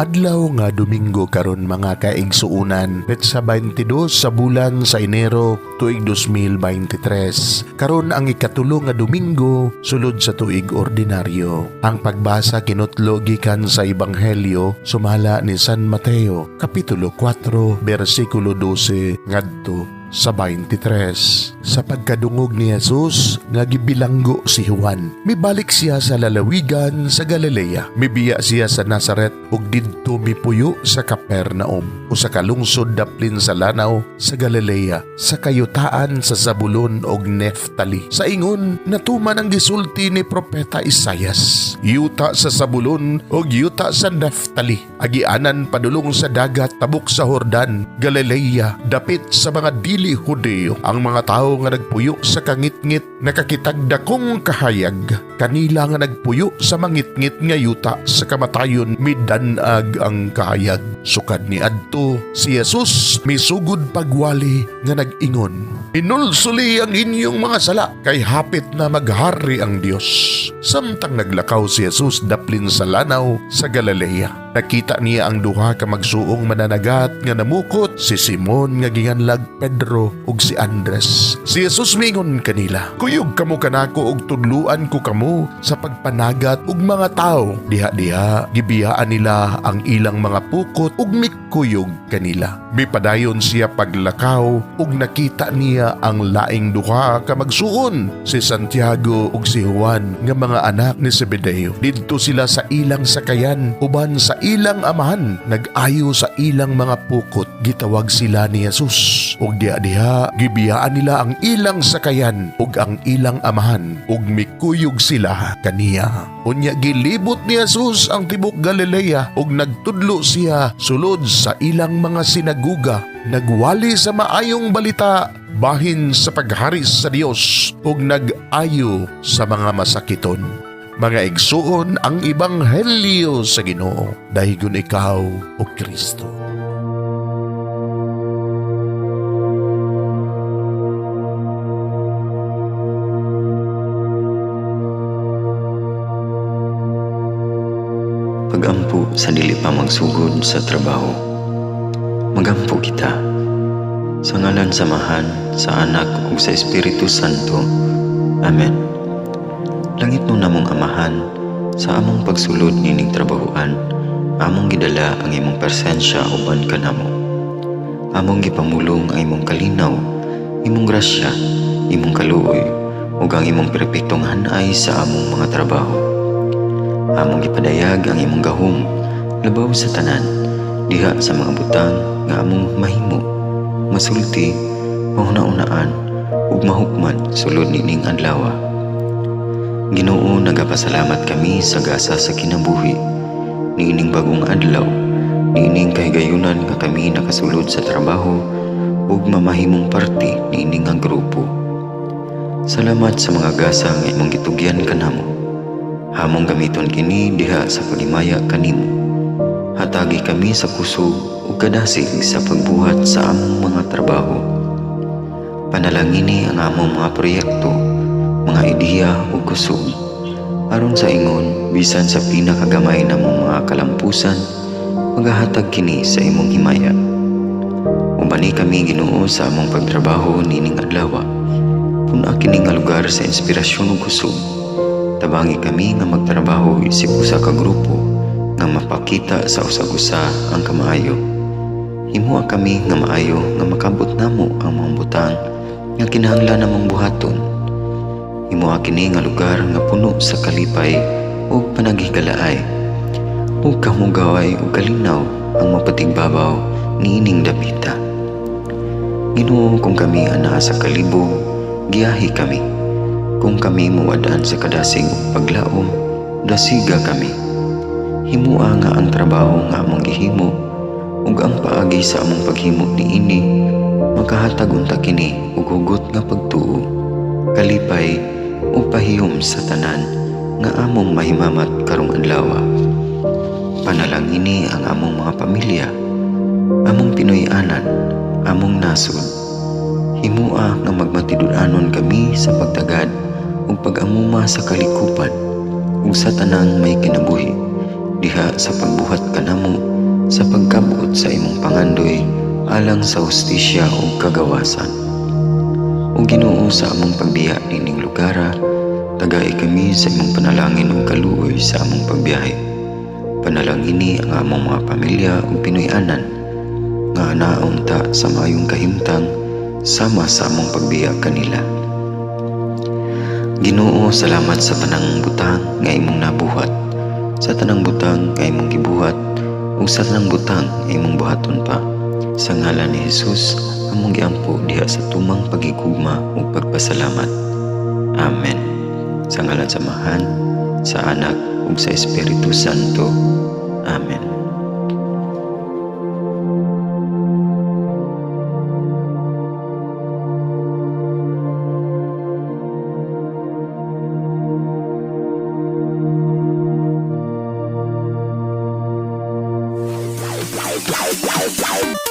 Adlaw nga Domingo karon mga kaigsuunan, petsa 22 sa bulan sa Enero tuig 2023. Karon ang ikatulo nga Domingo sulod sa tuig ordinaryo. Ang pagbasa kinutlo gikan sa Ebanghelyo sumala ni San Mateo, kapitulo 4, bersikulo 12 ngadto sa 23. Sa pagkadungog ni Jesus nga gibilanggo si Juan, mibalik siya sa lalawigan sa Galilea. Mibiya siya sa Nazaret ug didto mipuyo sa Capernaum, usa ka lungsod daplin sa lanaw sa Galilea, sa kayutaan sa Zabulon ug Neftali. Sa ingon natuman ang gisulti ni propeta Isaias, yuta sa Zabulon ug yuta sa Neftali, agianan padulong sa dagat tabok sa Jordan, Galilea, dapit sa mga dili Hudeo. Ang mga tao nga nagpuyo sa kangitngit nakakitagdakong kahayag, kanila nga nagpuyo sa mangitngit nga yuta sa kamatayon midanag ang kahayag. Sukad ni adto si Jesus misugod pagwali nga nag-ingon, "Inulsuli ang inyong mga sala kay hapit na maghari ang Dios." Samtang naglakaw si Jesus daplin sa lanaw sa Galilea, nakita niya ang duha ka magsuong mananagat nga namukot, si Simon nga ginganlag Pedro ug si Andres. Si Jesus mingon kanila, "Kuyog kamo kanako ug tudluan ko kamo sa pagpanagat ug mga tao." Diha-diha gibiyaan nila ang ilang mga pukot ug mikuyog kanila. Mipadayon siya paglakaw ug nakita niya ang laing duha ka magsuon, si Santiago ug si Juan nga mga anak ni Zebedeo. Didto sila sa ilang sakayan uban sa ilang amahan, nag-ayo sa ilang mga pukot. Gitawag sila ni Jesus ug diha-diha gibiyaan nila ang ilang sakayan ug ang ilang amahan ug mikuyog sila kaniya. Unya gilibot ni Jesus ang tibok Galilea ug nagtudlo siya sulod sa ilang mga sinaguga, nagwali sa maayong balita bahin sa paghari sa Dios ug nag-ayo sa mga masakiton. Mga igsuon ang Ebanghelyo sa Ginoo. Dahigon ikaw, O Kristo. Pagampo sa dili pa magsugod sa trabaho. Magampo kita sa ngalan samahan sa Anak ug sa Espiritu Santo. Amen. Langit no namong Amahan, sa among pagsulod nining trabahoan, among gidala ang imong presensya uban kanamo. Among gipamulong ang imong kalinaw, imong grasya, imong kaluoy, ug ang imong perpektong hanay sa among mga trabaho. Among gipadayag ang imong gahom labaw sa tanan, diha sa mga butang nga among mahimo, masulti, mahuna-unaan, ug mahukman sulod nining adlaw. Ginoo, nagapasalamat kami sa gasa sa kinabuhi, niining bagong adlaw, niining kahigayunan nga kami nakasulod sa trabaho ug mamahimong parte niining nga grupo. Salamat sa mga gasa nga imong gitugyan kanamo. Hamong gamiton kini diha sa pagimaya kanimo. Hatagi kami sa kusog ug kadasig sa pagbuhat sa among mga trabaho. Panalangini ang among mga proyekto, mga ideya ug kusog, aron sa ingon bisan sa pinakagamay namong mga kalampusan, magahatag kini sa imong himaya. Ubani kami Ginoo sa among pagtrabaho nining adlaw. Puna kini nga lugar sa inspirasyon ug kusog. Tabangi kami nga magtrabaho isip usa ka grupo nga mapakita sa usag-usa ang kamaayo. Himuha kami nga maayo nga makabot namo ang mga butang nga kinahanglan namong buhaton. Himuha kini nga lugar nga puno sa kalipay ug panagihigalaay. Ug kamugaway ug kalinaw ang mapatigbabaw niining dapita. Ginoo, kung kami ana sa kalibog, giyahi kami. Kung kami muwadaan sa kadasig ug paglaom, dasiga kami. Himua nga ang trabaho nga among gihimo ug ang paagi sa among paghimo niini makahatag unta kini og hugot nga pagtuo, kalipay ug pahiyom sa tanan nga among mahimamat karong adlaw. Panalangini ang among mga pamilya, among Pinoy-anan, among nasod. Himua nga magmatidud-anon kami sa pagtagad ug pag-amuma sa kalikupan ug sa tanang may kinabuhi diha sa pagbuhat kanamo sa pagkabot sa imong pangandoy alang sa hustisya ug kagawasan. O Ginoo, sa among pagbiya nining lugara, tagay kami sa imong panalangin ug kaluoy sa among pagbiyahe. Panalangini ang among mga pamilya ug Pinoy-anan nga anaon ta sa mayong kahimtang sama sa among pagbiya kanila. Ginoo, salamat sa tanang butang nga imong nabuhat, sa tanang butang nga imong gibuhat, ug sa tanang butang nga imong buhaton pa. Sa ngalan ni Jesus, among giampo diha sa tumang pagigugma ug pagpasalamat. Amen. Sa ngalan sa Amahan, sa Anak, ug sa Espiritu Santo. Amen. Live.